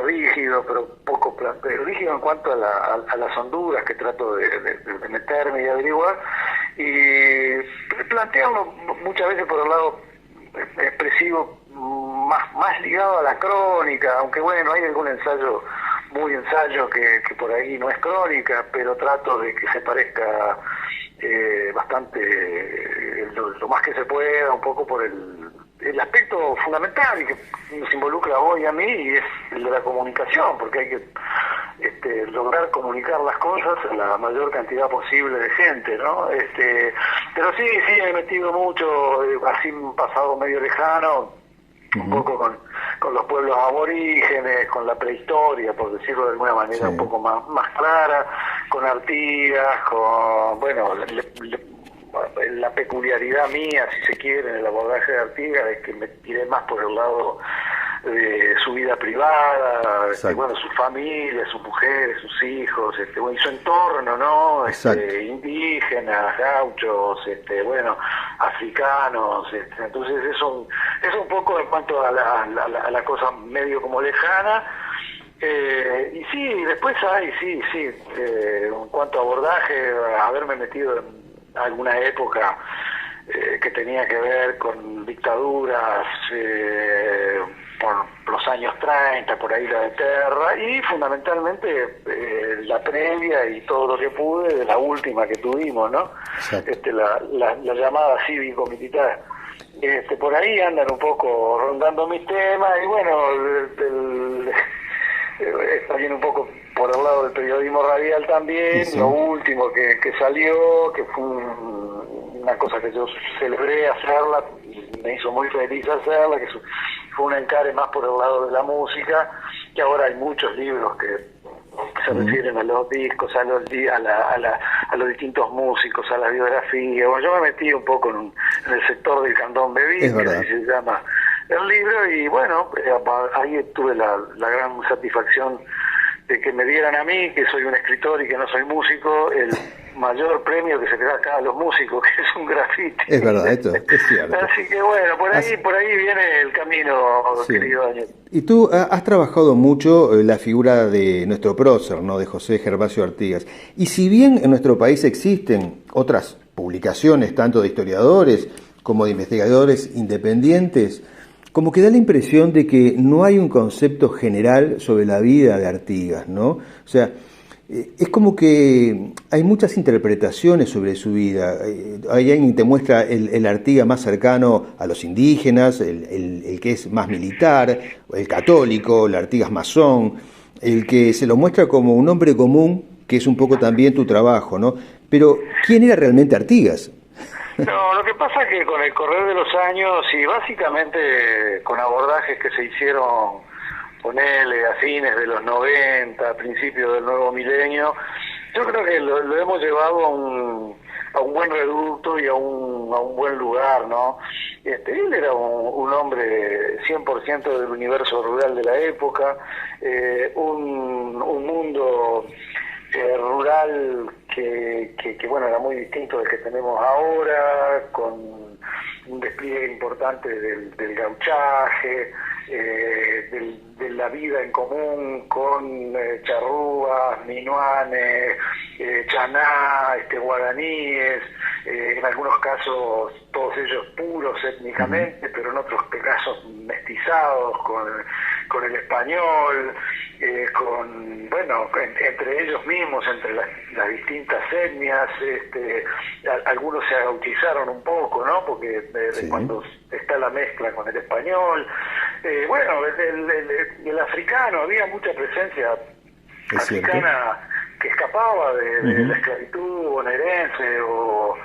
rígido, pero poco rígido en cuanto a las honduras que trato de meterme y averiguar, y plantearlo muchas veces por el lado expresivo, más ligado a la crónica, aunque bueno, hay algún ensayo que por ahí no es crónica, pero trato de que se parezca bastante, lo más que se pueda, un poco por el aspecto fundamental y que nos involucra hoy a mí, y es el de la comunicación, porque hay que lograr comunicar las cosas a la mayor cantidad posible de gente, ¿no? Pero sí, he metido mucho, así un pasado medio lejano, un poco con los pueblos aborígenes, con la prehistoria, por decirlo de alguna manera, sí, un poco más clara, con Artigas, con, bueno, la peculiaridad mía, si se quiere, en el abordaje de Artigas, es que me tiré más por el lado de su vida privada, bueno, su familia, sus mujeres, sus hijos, y su entorno, ¿no? Indígenas, gauchos, bueno, africanos, entonces eso un poco en cuanto a la cosa medio como lejana. Y sí, después hay, en cuanto a abordaje, haberme metido en alguna época que tenía que ver con dictaduras, por los años 30, por ahí la de Terra, y fundamentalmente la previa y todo lo que pude de la última que tuvimos, ¿no? La llamada cívico-militar. por ahí andan un poco rondando mis temas, y bueno, está bien un poco por el lado del periodismo radial también. Sí. Lo último que salió, que fue una cosa que yo celebré hacerla, me hizo muy feliz hacerla, que fue un encare más por el lado de la música, que ahora hay muchos libros que se refieren a los discos, a los distintos músicos, a la biografía. Bueno, yo me metí un poco en el sector del candombe, que así se llama el libro, y bueno, ahí tuve la gran satisfacción de que me dieran a mí, que soy un escritor y que no soy músico, el mayor premio que se le da acá a los músicos, que es un grafiti. Es verdad, esto es cierto. Así que bueno, por ahí viene el camino, sí. Querido Daniel. Y tú has trabajado mucho la figura de nuestro prócer, ¿no?, de José Gervasio Artigas. Y si bien en nuestro país existen otras publicaciones, tanto de historiadores como de investigadores independientes, como que da la impresión de que no hay un concepto general sobre la vida de Artigas, ¿no? O sea, es como que hay muchas interpretaciones sobre su vida. Hay alguien que te muestra el Artigas más cercano a los indígenas, el que es más militar, el católico, el Artigas masón, el que se lo muestra como un hombre común, que es un poco también tu trabajo, ¿no? Pero, ¿quién era realmente Artigas? No, lo que pasa es que con el correr de los años y básicamente con abordajes que se hicieron, ponele, a fines de los 90, a principios del nuevo milenio, yo creo que lo hemos llevado a un buen reducto y a un buen lugar, ¿no? Él era un hombre 100% del universo rural de la época, un mundo rural que bueno, era muy distinto del que tenemos ahora, con un despliegue importante del gauchaje, de la vida en común con charrúas, minuanes, chaná, guaraníes, en algunos casos todos ellos puros étnicamente, pero en otros casos mestizados con el español, entre ellos mismos, entre las distintas etnias, algunos se agautizaron un poco, ¿no? Porque sí. Cuando está la mezcla con el español, el africano, había mucha presencia africana que escapaba de la esclavitud bonaerense o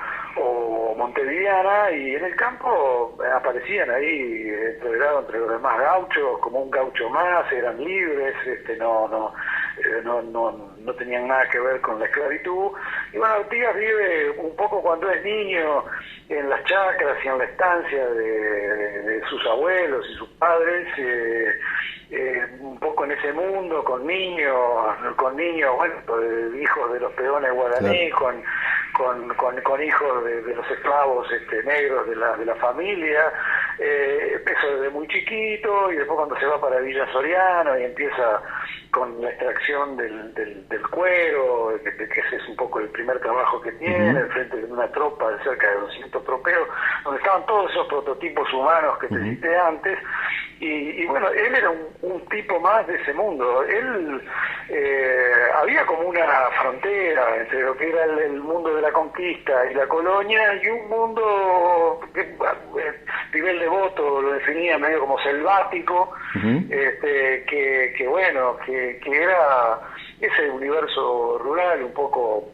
montevideana, y en el campo aparecían ahí entreverados entre los demás gauchos, como un gaucho más, eran libres, no tenían nada que ver con la esclavitud. Y bueno, Artigas vive un poco cuando es niño en las chacras y en la estancia de sus abuelos y sus padres, un poco en ese mundo, con niños, hijos de los peones guaraní, claro. con hijos de los esclavos negros de la familia, eso desde muy chiquito, y después cuando se va para Villa Soriano y empieza con la extracción del cuero, que ese es un poco el primer trabajo que tiene, frente de una tropa de cerca de 200 troperos, donde estaban todos esos prototipos humanos que te cité antes, y bueno, él era un tipo más de ese mundo. Él había como una frontera entre lo que era el mundo de la conquista y la colonia, y un mundo que Pibel Devoto lo definía medio como selvático, que era ese universo rural un poco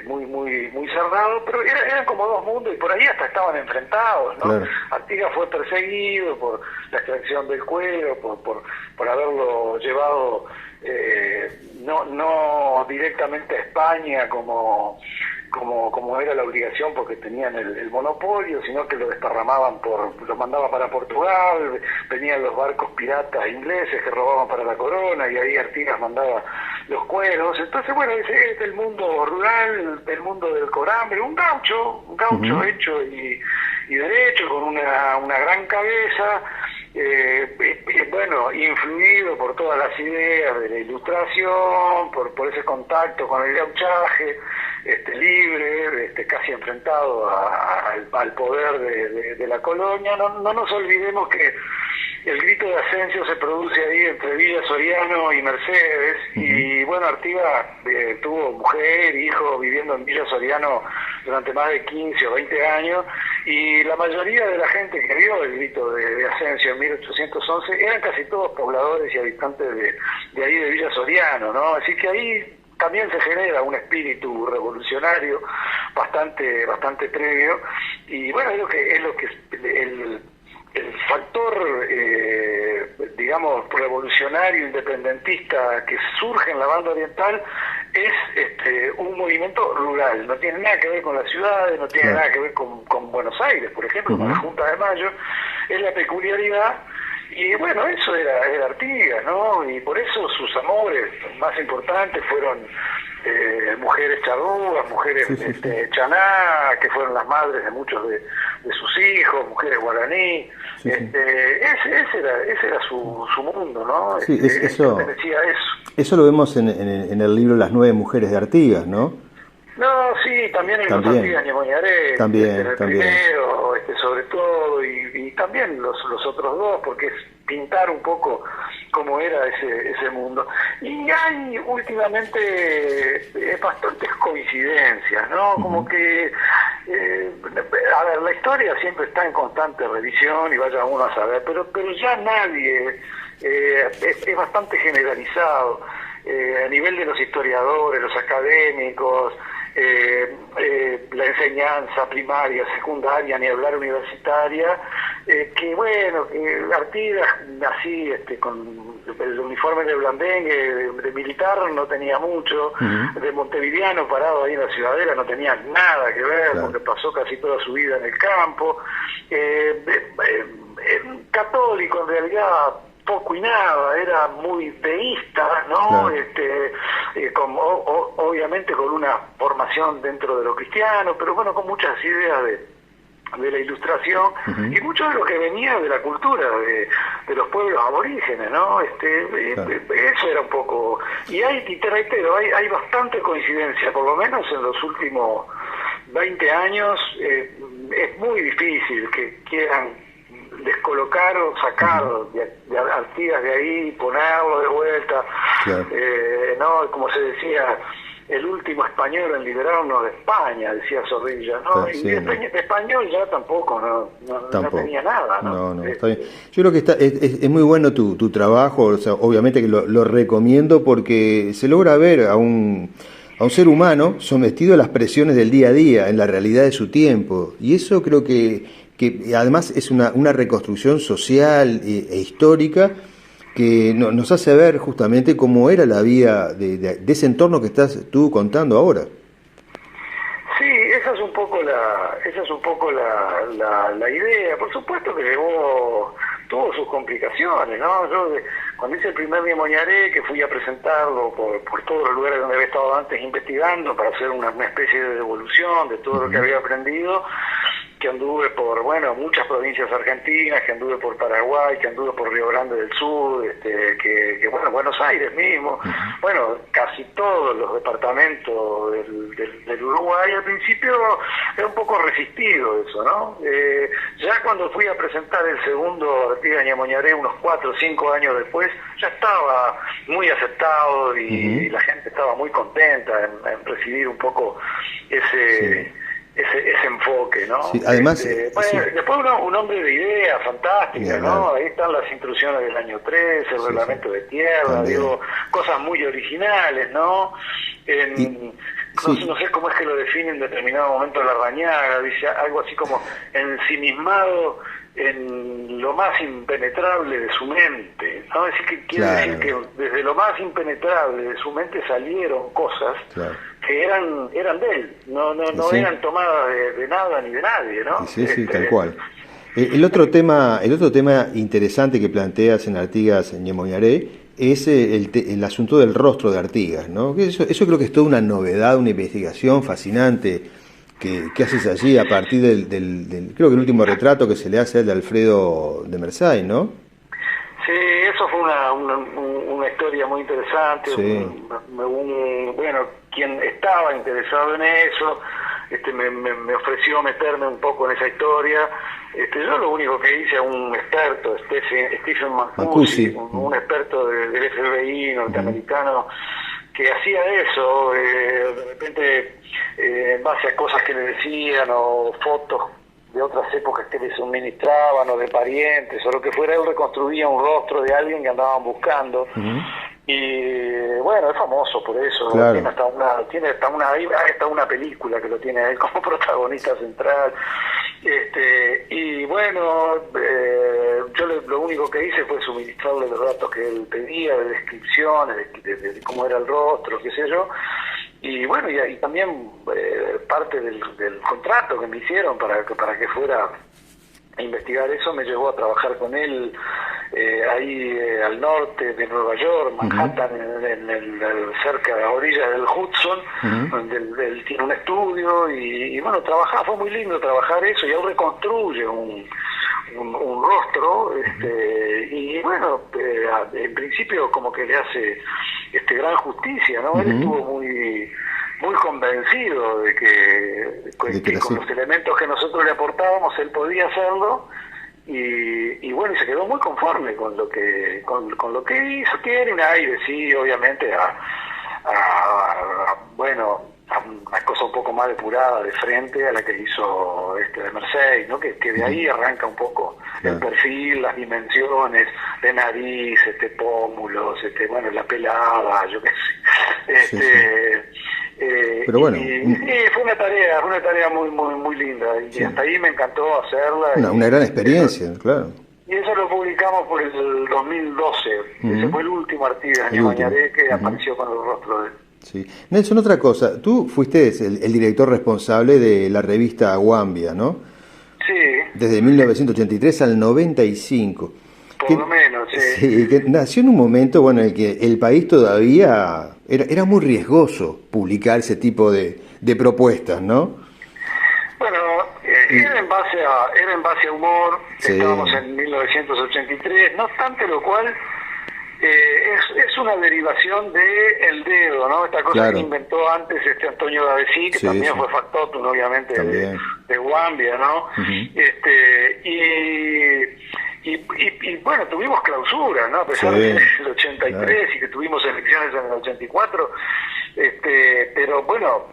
muy cerrado, pero eran como dos mundos, y por ahí hasta estaban enfrentados, ¿no? Claro. Artigas fue perseguido por la extracción del cuero, por haberlo llevado no directamente a España como era la obligación, porque tenían el monopolio, sino que lo desparramaban lo mandaba para Portugal, venían los barcos piratas ingleses que robaban para la corona, y ahí Artigas mandaba los cueros. Entonces, bueno, ese es el mundo rural, el mundo del corambre, un gaucho hecho y derecho, con una gran cabeza, influido por todas las ideas de la Ilustración, por ese contacto con el gauchaje, libre, casi enfrentado al poder de la colonia. No nos olvidemos que el grito de Asensio se produce ahí entre Villa Soriano y Mercedes, y bueno, Artigas tuvo mujer, hijo, viviendo en Villa Soriano durante más de 15 o 20 años, y la mayoría de la gente que vio el grito de Asensio en 1811 eran casi todos pobladores y habitantes de ahí de Villa Soriano, ¿no? Así que ahí también se genera un espíritu revolucionario bastante previo, y bueno, es lo que el factor digamos revolucionario independentista que surge en la banda oriental es un movimiento rural, no tiene nada que ver con las ciudades, no tiene nada que ver con Buenos Aires, por ejemplo, con la Junta de Mayo, es la peculiaridad. Y bueno, eso era Artigas, ¿no? Y por eso sus amores más importantes fueron mujeres charrúas, mujeres chaná, que fueron las madres de muchos de sus hijos, mujeres guaraní. Ese era su mundo, ¿no? Sí, eso decía eso. Eso lo vemos en el libro Las 9 mujeres de Artigas, ¿no? No, sí, también en los Artigas Ñemoñaré, en el primero, sobre todo, y también los otros dos, porque es pintar un poco cómo era ese mundo. Y hay últimamente bastantes coincidencias, ¿no? Como que, a ver, la historia siempre está en constante revisión y vaya uno a saber, pero ya nadie, es bastante generalizado, a nivel de los historiadores, los académicos, la enseñanza primaria, secundaria, ni hablar universitaria, que bueno, que Artigas así con el uniforme de blandengue, de militar no tenía mucho, de montevideano parado ahí en la Ciudadela no tenía nada que ver, porque pasó casi toda su vida en el campo, católico en realidad poco y nada, era muy teísta, ¿no? Obviamente con una formación dentro de lo cristiano, pero bueno, con muchas ideas de la Ilustración, y mucho de lo que venía de la cultura de los pueblos aborígenes, ¿no? Eso era un poco, y hay bastante coincidencia, por lo menos en los últimos 20 años, es muy difícil que quieran descolocar o sacar de Artigas de ahí, ponerlo de vuelta, ¿no? Como se decía, el último español en liberarnos de España, decía Zorrilla, ¿no? Y de español ya tampoco, no tenía nada, ¿no? No, está bien. Yo creo que es muy bueno tu trabajo, o sea, obviamente que lo recomiendo porque se logra ver a un ser humano sometido a las presiones del día a día, en la realidad de su tiempo, y eso creo que además es una reconstrucción social e histórica que nos hace ver justamente cómo era la vida de ese entorno que estás tú contando ahora. Sí, esa es un poco la idea. Por supuesto que tuvo sus complicaciones, ¿no? Yo cuando hice el primer Ñemoñaré, que fui a presentarlo por todos los lugares donde había estado antes investigando para hacer una especie de devolución de todo lo que había aprendido, que anduve por, muchas provincias argentinas, que anduve por Paraguay, que anduve por Río Grande del Sur, que Buenos Aires mismo, casi todos los departamentos del Uruguay. Al principio era un poco resistido eso, ¿no? Ya cuando fui a presentar el segundo Artigas Ñemoñaré, unos 4 o 5 años después, ya estaba muy aceptado y la gente estaba muy contenta en recibir un poco ese enfoque, ¿no? Sí, además, después un hombre de ideas fantásticas, ¿no? Ahí están las instrucciones del año 13, el reglamento de tierra, cosas muy originales, ¿no? No sé cómo es que lo define en determinado momento Larrañaga, dice algo así como ensimismado en lo más impenetrable de su mente, ¿no? Es decir, que quiere decir que desde lo más impenetrable de su mente salieron cosas que eran de él, no eran tomadas de nada ni de nadie, ¿no? Sí, tal cual. El otro tema interesante que planteas en Artigas Ñemoñaré es el asunto del rostro de Artigas, ¿no? Eso creo que es toda una novedad, una investigación fascinante que haces allí a partir del creo que el último retrato que se le hace de Alfredo de Mersay, ¿no? Sí, eso fue una historia muy interesante. Quien estaba interesado en eso me ofreció meterme un poco en esa historia. Yo lo único que hice a un experto, Stephen Mancusi, un experto del FBI norteamericano, que hacía eso, de repente en base a cosas que le decían o fotos de otras épocas que le suministraban, o de parientes, o lo que fuera. Él reconstruía un rostro de alguien que andaban buscando. Y bueno, es famoso por eso. Claro. Tiene hasta una película que lo tiene a él como protagonista central. Y bueno, yo lo único que hice fue suministrarle los datos que él pedía, de descripciones, de cómo era el rostro, qué sé yo. Y bueno, y también parte del contrato que me hicieron para que fuera a investigar eso me llevó a trabajar con él ahí al norte de Nueva York, Manhattan, cerca de la orilla del Hudson, donde él tiene un estudio y bueno, fue muy lindo trabajar eso, y él reconstruye un rostro, y bueno, en principio como que le hace gran justicia, ¿no? Él estuvo muy convencido de que con los elementos que nosotros le aportábamos él podía hacerlo, y bueno, y se quedó muy conforme con lo que hizo. Tiene un aire, sí, obviamente bueno, a una cosa un poco más depurada de frente a la que hizo de Mercedes, ¿no? Que de ahí arranca un poco el perfil, las dimensiones de nariz, pómulos, bueno, la pelada, yo qué sé. Pero bueno, fue una tarea muy linda, y hasta ahí me encantó hacerla. Una gran experiencia, claro. Y eso lo publicamos por el 2012. Ese fue el último artículo de Mañaré que apareció con el rostro de él. Sí. Nelson, otra cosa, tú fuiste el director responsable de la revista Guambia, ¿no? Sí. Desde 1983 al 95. Por lo menos, sí. Sí, que nació en un momento, bueno, en el que el país todavía era muy riesgoso publicar ese tipo de propuestas, ¿no? Bueno, era en base a humor. Sí. Estábamos en 1983, no obstante lo cual es una derivación de El Dedo, ¿no? Esta cosa que inventó antes Antonio Davesí, que también fue factotum, obviamente, de Guambia, ¿no? Y bueno, tuvimos clausura, ¿no? A pesar del 83 y que tuvimos elecciones en el 84, pero bueno,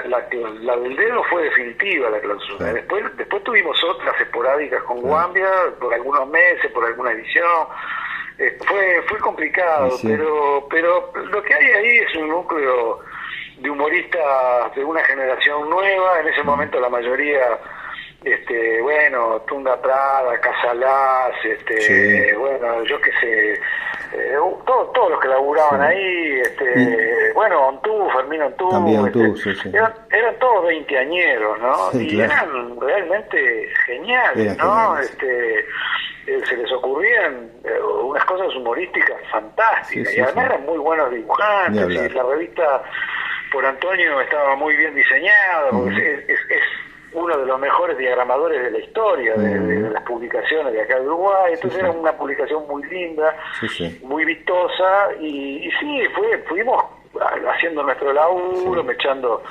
la del Dedo fue definitiva, la clausura. Después tuvimos otras esporádicas con Guambia, por algunos meses, por alguna edición. Fue complicado, pero lo que hay ahí es un núcleo de humoristas de una generación nueva. En ese momento la mayoría, bueno, Tunda Prada, Casalás, bueno, yo qué sé, todos los que laburaban ahí, bueno, Ontú, Fermín Ontú, también Ontú, eran todos veinteañeros, ¿no? Sí, y eran realmente geniales, ¿no? Se les ocurrían unas cosas humorísticas fantásticas, y además eran muy buenos dibujantes, y la revista por Antonio estaba muy bien diseñada, porque es uno de los mejores diagramadores de la historia de las publicaciones de acá de Uruguay. Entonces era una publicación muy linda, muy vistosa, y sí, fuimos haciendo nuestro laburo, mechando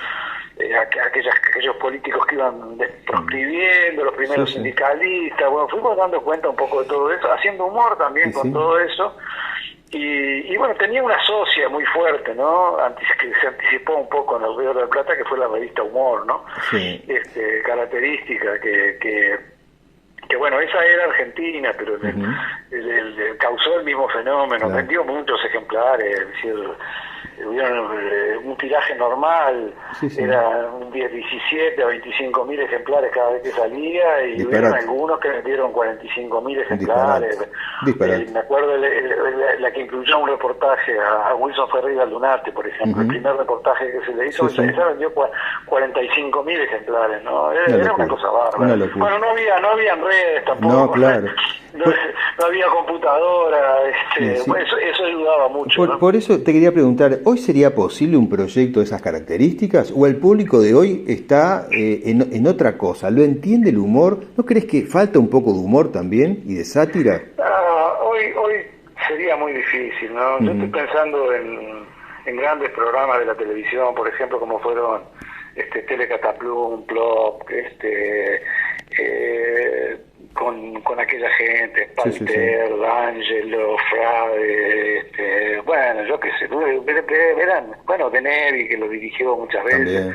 aquellos políticos que iban proscribiendo, los primeros sindicalistas. Bueno, fuimos dando cuenta un poco de todo eso, haciendo humor también con todo eso. Y bueno, tenía una socia muy fuerte, ¿no? Antes que se anticipó un poco en el Río de la Plata, que fue la revista Humor, ¿no? Característica que bueno, esa era argentina, pero causó el mismo fenómeno, vendió muchos ejemplares, es decir, un tiraje normal, era 17 a 25.000 ejemplares cada vez que salía, y hubieron algunos que vendieron 45.000 ejemplares. Me acuerdo la que incluyó un reportaje a Wilson Ferreira Lunarte, por ejemplo, el primer reportaje que se le hizo, esa vendió 45.000 ejemplares, ¿no? Era una cosa bárbara. Bueno, no había redes tampoco. No, claro. No había computadora, eso ayudaba mucho. Por eso te quería preguntar, ¿hoy sería posible un proyecto de esas características? ¿O el público de hoy está en otra cosa? ¿Lo entiende el humor? ¿No crees que falta un poco de humor también y de sátira? Hoy sería muy difícil, ¿no? Yo estoy pensando en grandes programas de la televisión, por ejemplo, como fueron Telecataplum, Plop, con aquella gente, Palter, D'Angelo, Frade, bueno, yo qué sé, eran, bueno, De Nevi, que lo dirigió muchas veces.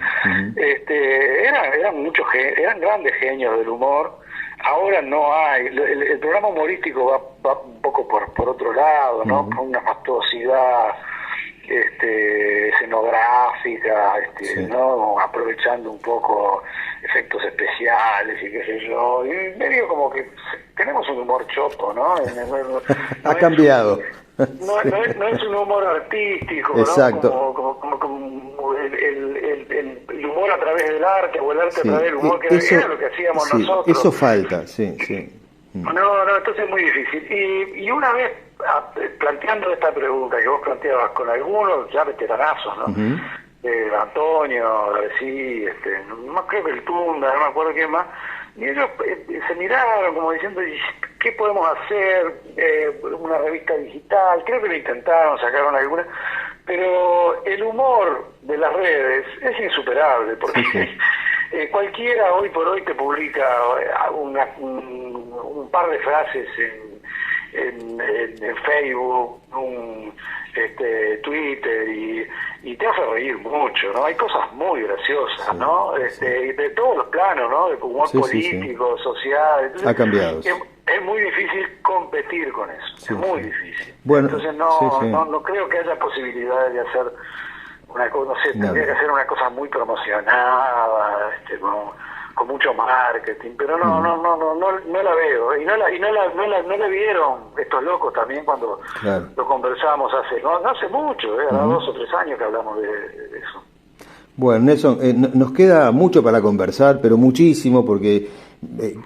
Eran grandes genios del humor. Ahora no hay, el programa humorístico va un poco por otro lado, ¿no? Por una fastuosidad escenográfica, ¿no? Aprovechando un poco efectos especiales y qué sé yo, y medio como que tenemos un humor choto, ¿no? Ha cambiado. No es un humor artístico, exacto, ¿no? Como el humor a través del arte, o el arte a través del humor, que era lo que hacíamos nosotros. Eso falta, sí. No, entonces es muy difícil. Y una vez planteando esta pregunta que vos planteabas con algunos ya veteranazos, ¿no? Antonio, sí, no creo que el Tunda, no me acuerdo quién más, y ellos se miraron como diciendo, ¿qué podemos hacer? Una revista digital, creo que lo intentaron, sacaron alguna, pero el humor de las redes es insuperable, porque cualquiera hoy por hoy te publica un par de frases en Facebook, Twitter, y te hace reír mucho, ¿no? Hay cosas muy graciosas, ¿no? De todos los planos, ¿no? De humor político, social. Entonces, ha cambiado. Es muy difícil competir con eso, es muy difícil. Bueno, entonces no creo que haya posibilidad de hacer una cosa, no sé, tendría que hacer una cosa muy promocionada, con mucho marketing, pero no la veo, y no la vieron estos locos también cuando lo conversábamos no hace mucho, 2 o 3 años que hablamos de eso. Bueno, Nelson, nos queda mucho para conversar, pero muchísimo, porque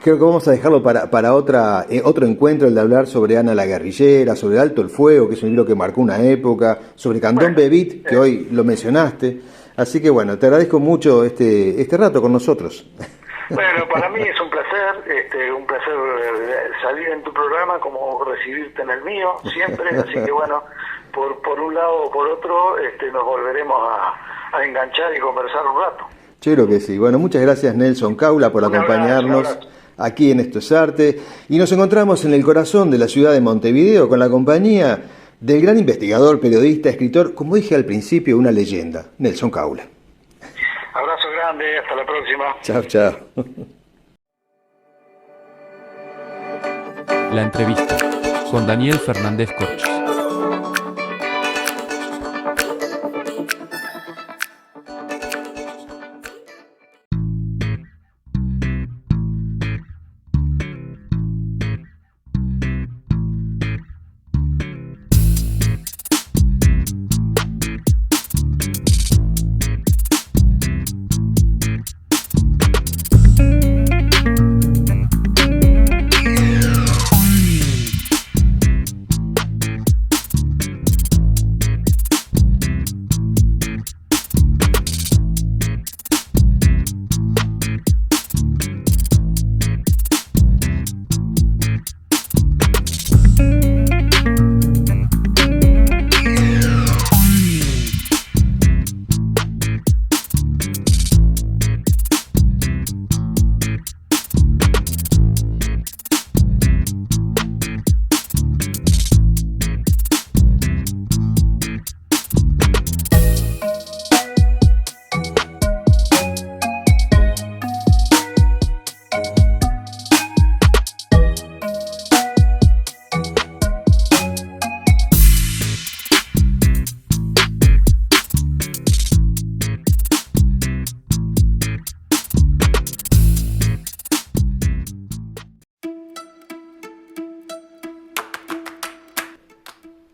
creo que vamos a dejarlo para otro encuentro, el de hablar sobre Ana la guerrillera, sobre Alto el fuego, que es un libro que marcó una época, sobre Candombe Beat, que hoy lo mencionaste. Así que bueno, te agradezco mucho este rato con nosotros. Bueno, para mí es un placer salir en tu programa, como recibirte en el mío, siempre, así que bueno, por un lado o por otro, nos volveremos a enganchar y conversar un rato. Yo creo que sí. Bueno, muchas gracias Nelson Caula por acompañarnos aquí en Esto es Arte, y nos encontramos en el corazón de la ciudad de Montevideo con la compañía del gran investigador, periodista, escritor, como dije al principio, una leyenda, Nelson Caula. Abrazo grande, hasta la próxima. Chao. La entrevista con Daniel Fernández Corch.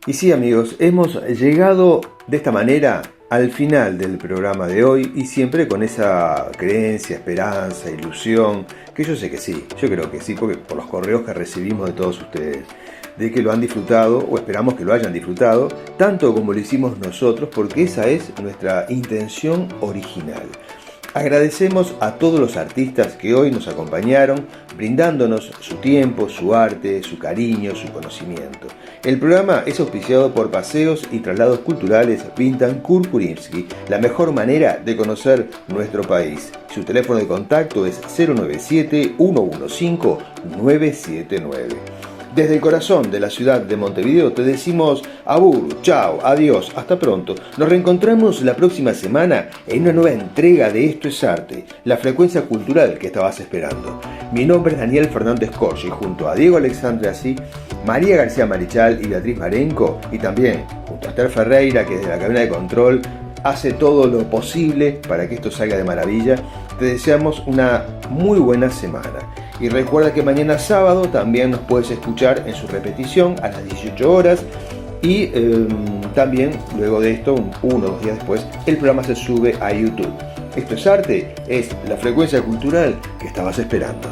Y sí, amigos, hemos llegado de esta manera al final del programa de hoy, y siempre con esa creencia, esperanza, ilusión, que yo sé que sí, yo creo que sí, porque por los correos que recibimos de todos ustedes, de que lo han disfrutado, o esperamos que lo hayan disfrutado, tanto como lo hicimos nosotros, porque esa es nuestra intención original. Agradecemos a todos los artistas que hoy nos acompañaron, brindándonos su tiempo, su arte, su cariño, su conocimiento. El programa es auspiciado por Paseos y Traslados Culturales Pintancur Kurimsky, la mejor manera de conocer nuestro país. Su teléfono de contacto es 097-115-979. Desde el corazón de la ciudad de Montevideo te decimos abur, chao, adiós, hasta pronto. Nos reencontramos la próxima semana en una nueva entrega de Esto es Arte, la frecuencia cultural que estabas esperando. Mi nombre es Daniel Fernández Corch y junto a Diego Alexandre Así, María García Marichal y Beatriz Marenco, y también junto a Esther Ferreira, que desde la cabina de control hace todo lo posible para que esto salga de maravilla, te deseamos una muy buena semana. Y recuerda que mañana sábado también nos puedes escuchar en su repetición a las 18 horas y también luego de esto, 1 o 2 días después, el programa se sube a YouTube. Esto es Arte, es la frecuencia cultural que estabas esperando.